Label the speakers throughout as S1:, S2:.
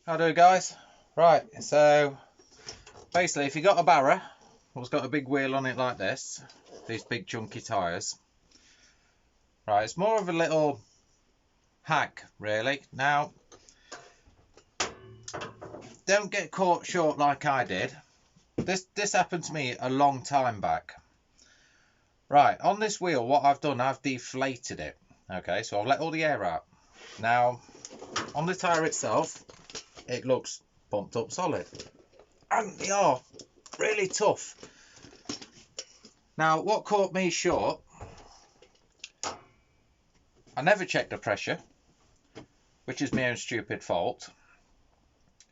S1: How do guys? Right, so basically if you got a barra that's got a big wheel on it like this, these big chunky tyres, right, it's more of a little hack really. Now, don't get caught short like I did. This happened to me a long time back. Right, on this wheel what I've done, I've deflated it. Okay, so I've let all the air out. Now, on the tyre itself, it looks pumped up solid. And they are really tough. Now, what caught me short, I never checked the pressure, which is my own stupid fault.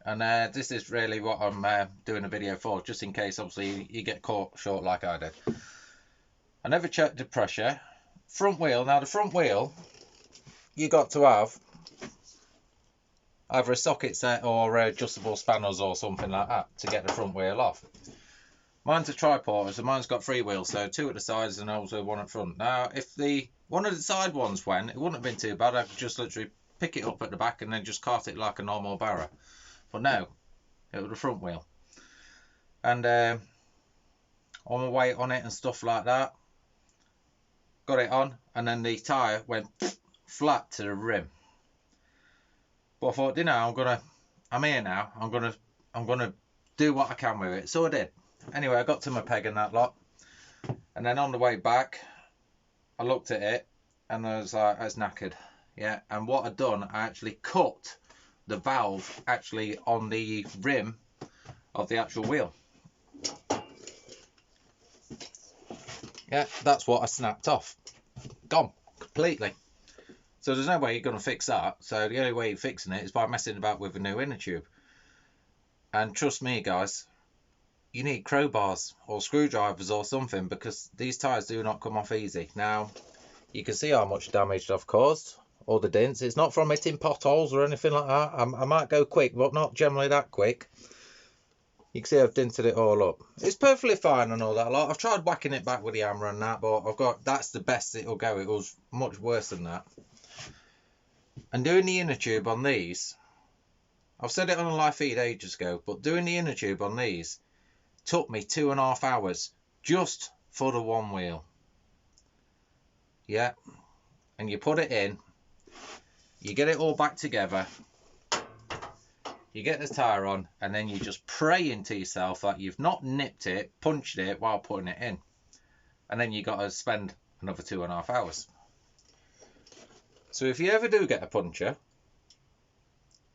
S1: And this is really what I'm doing a video for, just in case, obviously, you get caught short like I did. I never checked the pressure. Front wheel, now the front wheel, you got to have either a socket set or adjustable spanners or something like that to get the front wheel off. Mine's a Carp Porter, so mine's got 3 wheels, so 2 at the sides and also 1 at front. Now, if one of the side ones went, it wouldn't have been too bad. I could just literally pick it up at the back and then just cart it like a normal barra. But no, it was the front wheel. And on the weight on it and stuff like that, got it on, and then the tyre went flat to the rim. But I thought, you know, I'm here now. I'm gonna do what I can with it. So I did. Anyway, I got to my peg and that lot, and then on the way back, I looked at it, and I was like, it's knackered. Yeah. And what I'd done, I actually cut the valve actually on the rim of the actual wheel. Yeah, that's what I snapped off. Gone completely. So there's no way you're going to fix that. So the only way you're fixing it is by messing about with a new inner tube. And trust me guys, you need crowbars or screwdrivers or something, because these tyres do not come off easy. Now, you can see how much damage I've caused, all the dents. It's not from hitting potholes or anything like that. I might go quick, but not generally that quick. You can see I've dented it all up. It's perfectly fine and all that lot. I've tried whacking it back with the hammer and that, but that's the best it'll go. It was much worse than that. And doing the inner tube on these, I've said it on a live feed ages ago, but doing the inner tube on these took me 2.5 hours just for the one wheel. Yeah, and you put it in, you get it all back together, you get the tyre on, and then you just pray into yourself that you've not nipped it, punched it while putting it in. And then you got to spend another 2.5 hours. So if you ever do get a puncher,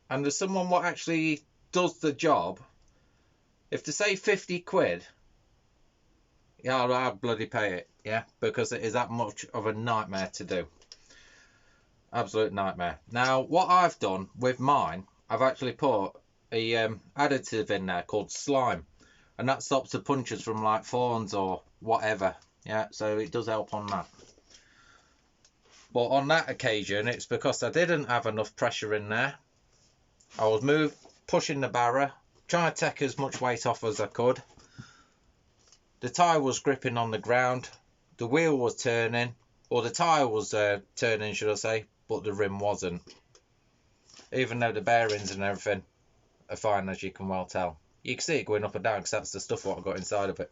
S1: and there's someone what actually does the job, if they say 50 quid, yeah, I'll bloody pay it, yeah, because it is that much of a nightmare to do. Absolute nightmare. Now, what I've done with mine, I've actually put a additive in there called slime, and that stops the punches from like thorns or whatever, yeah, so it does help on that. But on that occasion, it's because I didn't have enough pressure in there. I was pushing the barra, trying to take as much weight off as I could. The tyre was gripping on the ground, the wheel was turning, or the tyre was turning, should I say, but the rim wasn't. Even though the bearings and everything are fine, as you can well tell. You can see it going up and down because that's the stuff what I got inside of it.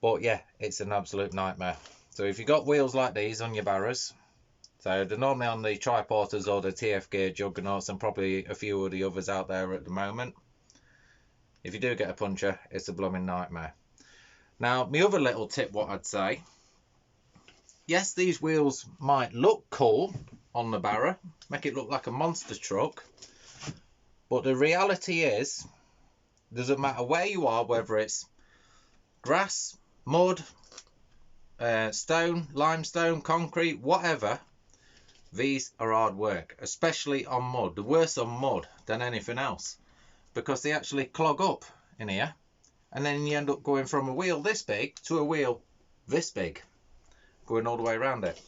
S1: But yeah, it's an absolute nightmare. So if you've got wheels like these on your barras, so they're normally on the Carp Porters or the TF Gear Juggernauts and probably a few of the others out there at the moment. If you do get a puncher, it's a blooming nightmare. Now, my other little tip what I'd say, yes, these wheels might look cool on the barra, make it look like a monster truck, but the reality is, doesn't matter where you are, whether it's grass, mud, stone, limestone, concrete, whatever, these are hard work, especially on mud. The worse on mud than anything else, because they actually clog up in here, and then you end up going from a wheel this big to a wheel this big, going all the way around it.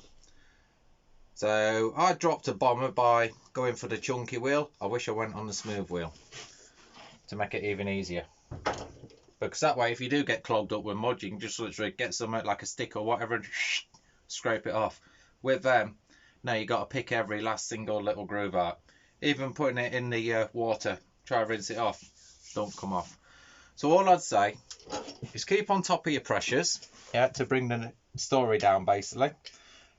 S1: So I dropped a bomber by going for the chunky wheel. I wish I went on the smooth wheel to make it even easier, because that way if you do get clogged up with mud, you can just literally get something like a stick or whatever and scrape it off. With them, now you got to pick every last single little groove out. Even putting it in the water, try to rinse it off, don't come off. So all I'd say is keep on top of your pressures, yeah, to bring the story down basically.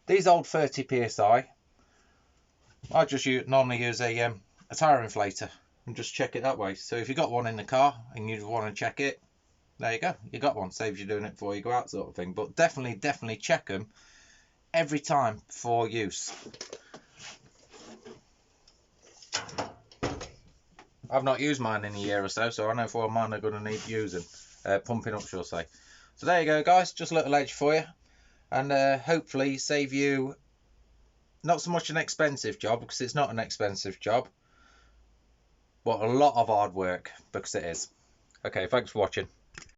S1: These old 30 psi, I just normally use a tire inflator and just check it that way. So if you've got one in the car and you want to check it, there you go, you got one. Saves you doing it before you go out, sort of thing. But definitely check them every time for use. I've not used mine in a year or so, so I know for mine are going to need using, pumping up, shall I say. So there you go, guys, just a little edge for you, and hopefully save you not so much an expensive job, because it's not an expensive job, but a lot of hard work, because it is. Okay, thanks for watching.